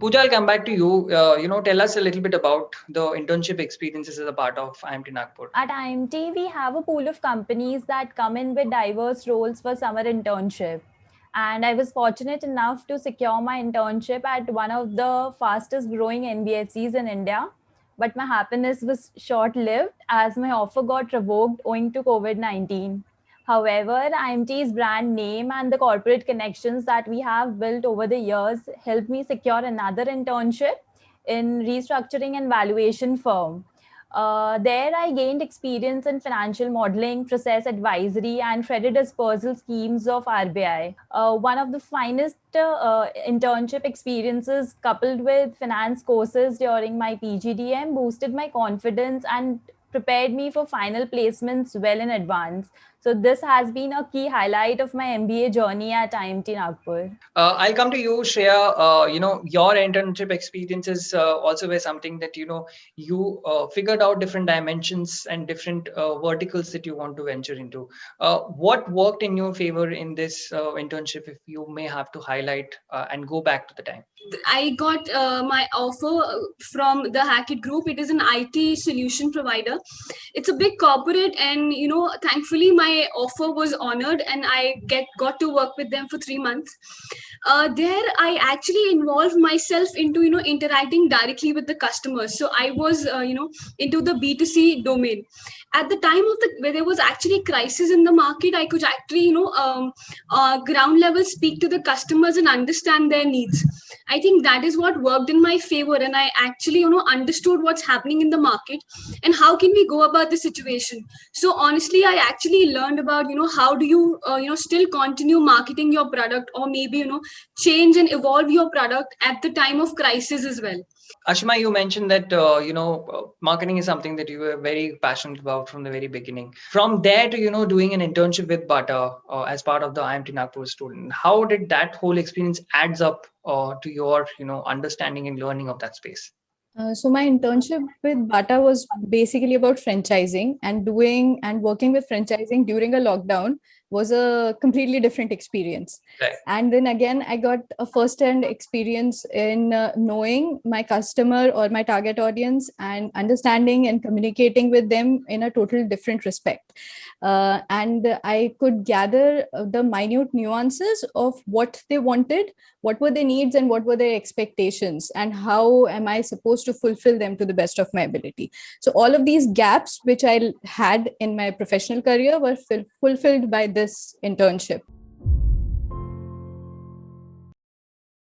Pooja, I'll come back to you. Tell us a little bit about the internship experiences as a part of IMT Nagpur. At IMT, we have a pool of companies that come in with diverse roles for summer internship. And I was fortunate enough to secure my internship at one of the fastest growing NBFCs in India. But my happiness was short lived as my offer got revoked owing to COVID 19. However, IMT's brand name and the corporate connections that we have built over the years helped me secure another internship in restructuring and valuation firm. There, I gained experience in financial modeling, process advisory, and credit dispersal schemes of RBI. One of the finest internship experiences, coupled with finance courses during my PGDM, boosted my confidence and prepared me for final placements well in advance. So, this has been a key highlight of my MBA journey at IMT Nagpur. I'll come to you, Shreya. Your internship experiences also were something that you figured out different dimensions and different verticals that you want to venture into. What worked in your favor in this internship, if you may have to highlight and go back to the time? I got my offer from the Hackett Group. It is an IT solution provider. It's a big corporate, and thankfully my offer was honored, and I got to work with them for 3 months. There, I actually involved myself into interacting directly with the customers. So I was into the B2C domain. At the time of where there was actually crisis in the market, I could actually ground level speak to the customers and understand their needs. I think that is what worked in my favor, and I actually understood what's happening in the market and how can we go about the situation. So honestly, I actually learned about how do you still continue marketing your product, or maybe change and evolve your product at the time of crisis as well. Ashima, you mentioned that marketing is something that you were very passionate about from the very beginning. From there to doing an internship with Bata as part of the IMT Nagpur student, how did that whole experience adds up to your understanding and learning of that space? So my internship with Bata was basically about franchising, and doing and working with franchising during a lockdown was a completely different experience. Right. And then again, I got a first-hand experience in knowing my customer or my target audience and understanding and communicating with them in a total different respect. And I could gather the minute nuances of what they wanted, what were their needs, and what were their expectations, and how am I supposed to fulfill them to the best of my ability. So all of these gaps which I had in my professional career were fulfilled by this internship.